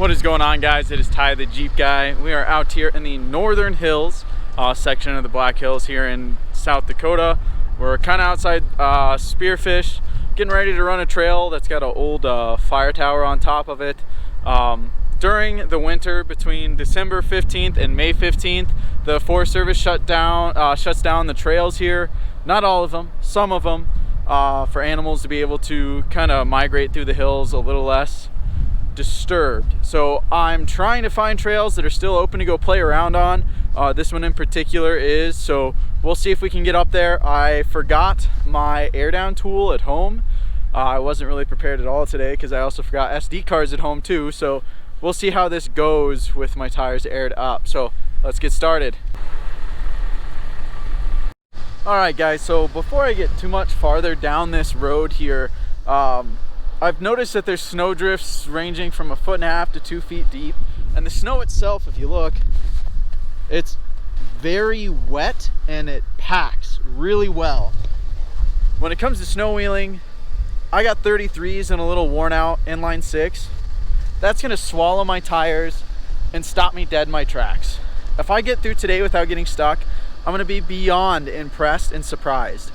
What is going on, guys? It is Ty the Jeep Guy. We are out here in the Northern Hills section of the Black Hills here in South Dakota. We're kind of outside Spearfish, getting ready to run a trail that's got an old fire tower on top of it. During the winter between December 15th and May 15th, the Forest Service shuts down the trails here. Not all of them, some of them, for animals to be able to kind of migrate through the hills a little less disturbed. So I'm trying to find trails that are still open to go play around on. This one in particular is, so we'll see if we can get up there. I forgot my air down tool at home. I wasn't really prepared at all today because I also forgot SD cards at home too, so we'll see how this goes with my tires aired up. So let's get started. Alright guys, so before I get too much farther down this road here, I've noticed that there's snow drifts ranging from 1.5 to 2 feet deep, and the snow itself, if you look, it's very wet and it packs really well. When it comes to snow wheeling, I got 33s and a little worn out inline 6. That's gonna swallow my tires and stop me dead in my tracks. If I get through today without getting stuck, I'm gonna be beyond impressed and surprised.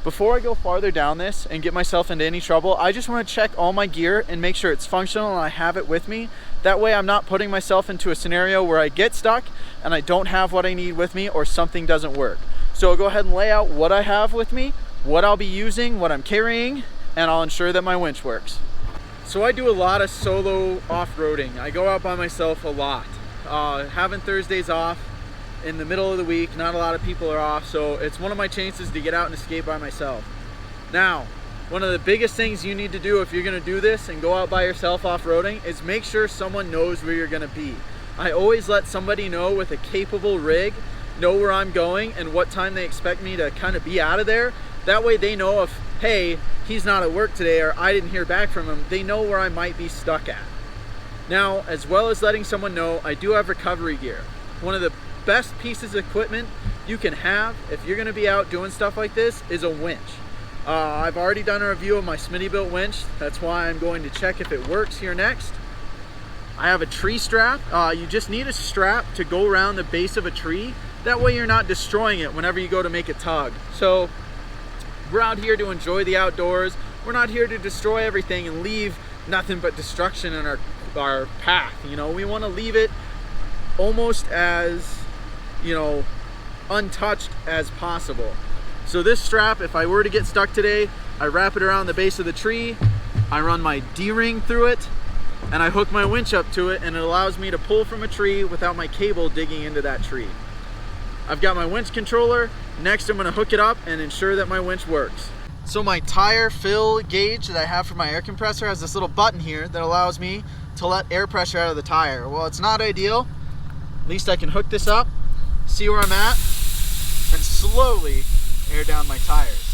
Before I go farther down this and get myself into any trouble, I just want to check all my gear and make sure it's functional and I have it with me. That way I'm not putting myself into a scenario where I get stuck and I don't have what I need with me or something doesn't work. So I'll go ahead and lay out what I have with me, what I'll be using, what I'm carrying, and I'll ensure that my winch works. So I do a lot of solo off-roading. I go out by myself a lot. Having Thursdays off in the middle of the week, not a lot of people are off, so it's one of my chances to get out and escape by myself. Now, one of the biggest things you need to do if you're going to do this and go out by yourself off-roading is make sure someone knows where you're going to be. I always let somebody know with a capable rig know where I'm going and what time they expect me to kind of be out of there. That way they know if, hey, he's not at work today or I didn't hear back from him, they know where I might be stuck at. Now, as well as letting someone know, I do have recovery gear. One of the best pieces of equipment you can have if you're going to be out doing stuff like this is a winch. I've already done a review of my Smitty-built winch. That's why I'm going to check if it works here next. I have a tree strap. You just need a strap to go around the base of a tree. That way you're not destroying it whenever you go to make a tug. So we're out here to enjoy the outdoors. We're not here to destroy everything and leave nothing but destruction in our path. You know, we want to leave it almost as, you know, untouched as possible. So this strap, if I were to get stuck today, I wrap it around the base of the tree, I run my D-ring through it, and I hook my winch up to it, and it allows me to pull from a tree without my cable digging into that tree. I've got my winch controller. Next, I'm going to hook it up and ensure that my winch works. So my tire fill gauge that I have for my air compressor has this little button here that allows me to let air pressure out of the tire. Well, it's not ideal. At least I can hook this up, see where I'm at, and slowly air down my tires.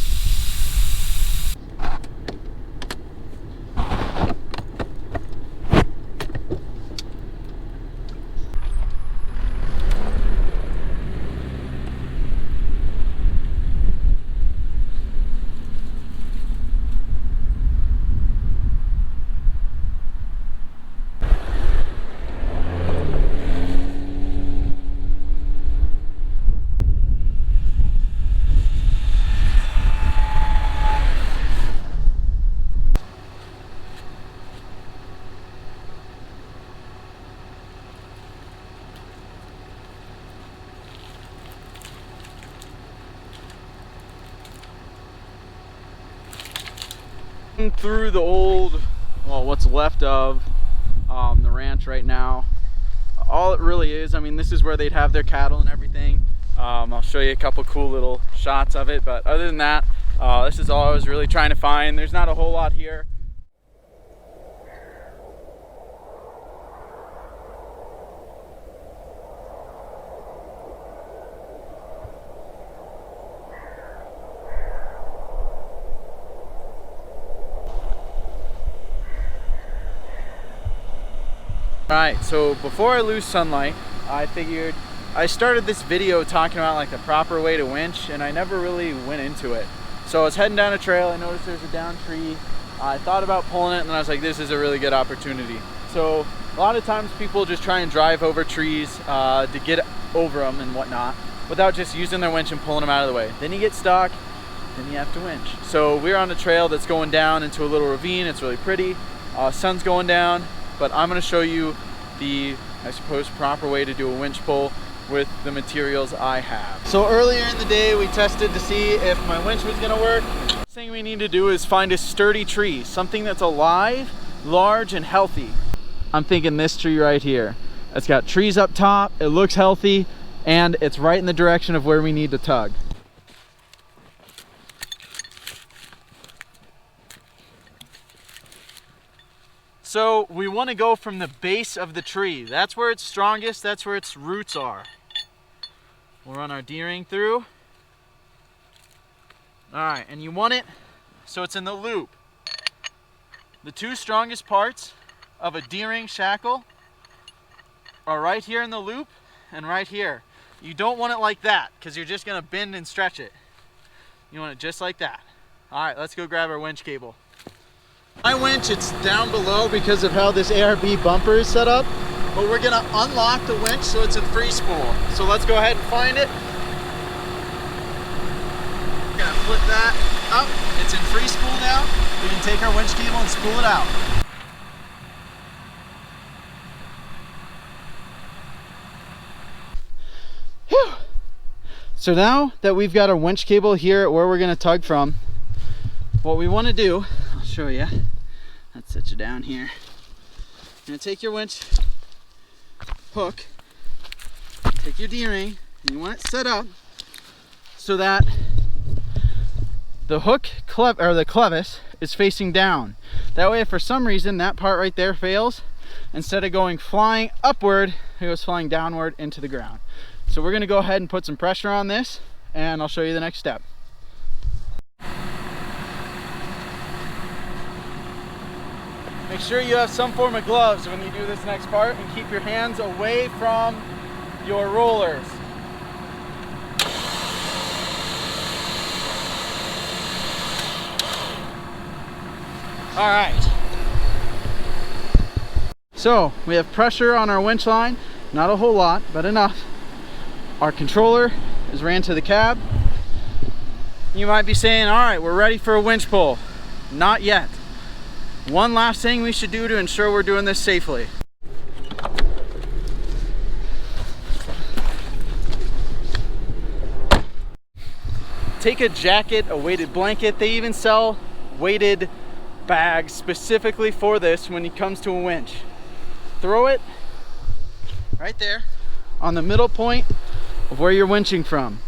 Through the old, well, what's left of the ranch right now. All it really is, I mean, this is where they'd have their cattle and everything. I'll show you a couple cool little shots of it, but other than that, this is all I was really trying to find. There's not a whole lot here. Alright, so before I lose sunlight, I figured I started this video talking about like the proper way to winch, and I never really went into it. So I was heading down a trail, I noticed there's a down tree. I thought about pulling it, and then I was like, this is a really good opportunity. So A lot of times people just try and drive over trees to get over them and whatnot without just using their winch and pulling them out of the way. Then you get stuck, then you have to winch. So we're on a trail that's going down into a little ravine. It's really pretty. Sun's going down, but I'm going to show you the, I suppose, proper way to do a winch pull with the materials I have. So earlier in the day we tested to see if my winch was going to work. The thing we need to do is find a sturdy tree, something that's alive, large, and healthy. I'm thinking this tree right here. It's got trees up top, it looks healthy, and it's right in the direction of where we need to tug. So we want to go from the base of the tree. That's where it's strongest, that's where its roots are. We'll run our D-ring through. Alright, and you want it so it's in the loop. The two strongest parts of a D-ring shackle are right here in the loop and right here. You don't want it like that because you're just going to bend and stretch it. You want it just like that. Alright, let's go grab our winch cable. My winch, it's down below because of how this ARB bumper is set up, but we're going to unlock the winch so it's in free spool. So let's go ahead and find it. We're going to flip that up. It's in free spool now. We can take our winch cable and spool it out. Whew. So now that we've got our winch cable here where we're going to tug from, what we want to do, I'll show you. Let's set you down here. You're going to take your winch hook, take your D-ring, and you want it set up so that the hook the clevis is facing down. That way, if for some reason that part right there fails, instead of going flying upward, it goes flying downward into the ground. So we're going to go ahead and put some pressure on this, and I'll show you the next step. Make sure you have some form of gloves when you do this next part, and keep your hands away from your rollers. All right. So we have pressure on our winch line, not a whole lot, but enough. Our controller is ran to the cab. You might be saying, all right, we're ready for a winch pull. Not yet. One last thing we should do to ensure we're doing this safely. Take a jacket, a weighted blanket. They even sell weighted bags specifically for this when it comes to a winch. Throw it right there on the middle point of where you're winching from.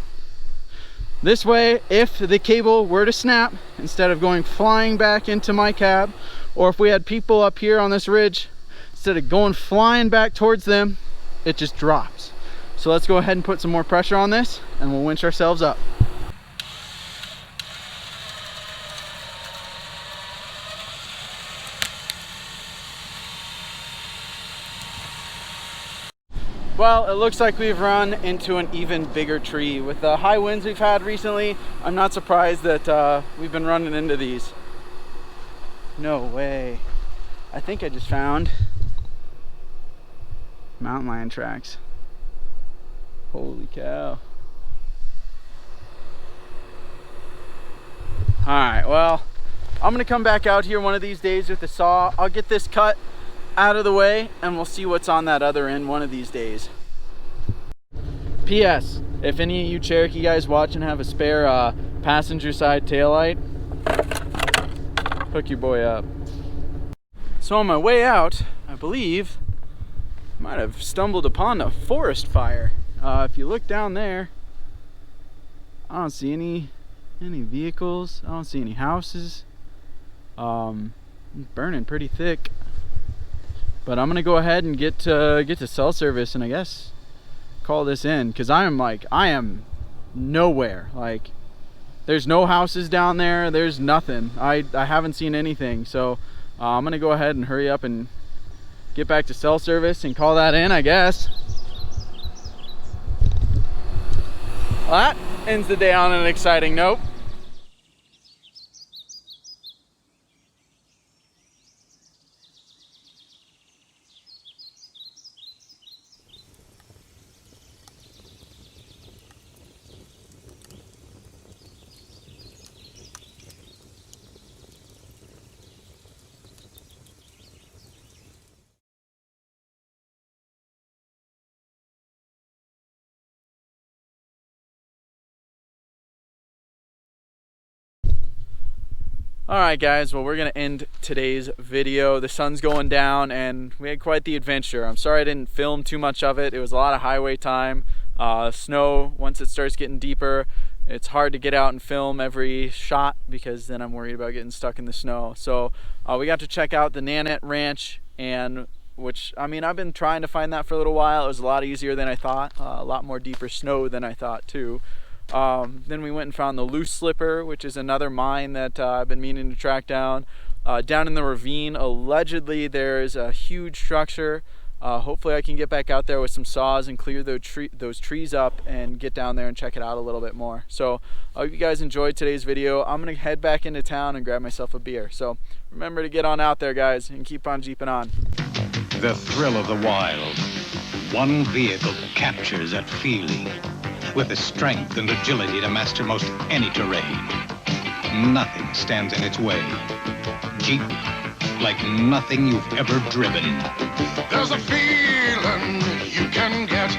This way, if the cable were to snap, instead of going flying back into my cab, or if we had people up here on this ridge, instead of going flying back towards them, it just drops. So let's go ahead and put some more pressure on this, and we'll winch ourselves up. Well, it looks like we've run into an even bigger tree. With the high winds we've had recently, I'm not surprised that we've been running into these. No way. I think I just found mountain lion tracks. Holy cow. Alright, well, I'm gonna come back out here one of these days with the saw. I'll get this cut out of the way and we'll see what's on that other end one of these days. P.S. If any of you Cherokee guys watching have a spare passenger side taillight, hook your boy up. So on my way out, I believe I might have stumbled upon a forest fire. If you look down there, I don't see any vehicles. I don't see any houses. It's burning pretty thick. But I'm gonna go ahead and get to cell service and I guess call this in, because I am nowhere. Like, there's no houses down there, there's nothing. I haven't seen anything, so I'm gonna go ahead and hurry up and get back to cell service and call that in, I guess. Well, that ends the day on an exciting note. All right, guys, well, we're gonna end today's video. The sun's going down and we had quite the adventure. I'm sorry I didn't film too much of it. It was a lot of highway time. Snow, once it starts getting deeper, it's hard to get out and film every shot because then I'm worried about getting stuck in the snow. So we got to check out the Nanette Ranch, and which, I mean, I've been trying to find that for a little while. It was a lot easier than I thought, a lot more deeper snow than I thought too. Then we went and found the Loose Slipper, which is another mine that I've been meaning to track down. Down in the ravine, allegedly there's a huge structure. Hopefully I can get back out there with some saws and clear those trees up and get down there and check it out a little bit more. So I hope you guys enjoyed today's video. I'm gonna head back into town and grab myself a beer. So remember to get on out there, guys, and keep on jeeping on. The thrill of the wild. One vehicle captures that feeling with the strength and agility to master most any terrain. Nothing stands in its way. Jeep, like nothing you've ever driven. There's a feeling you can get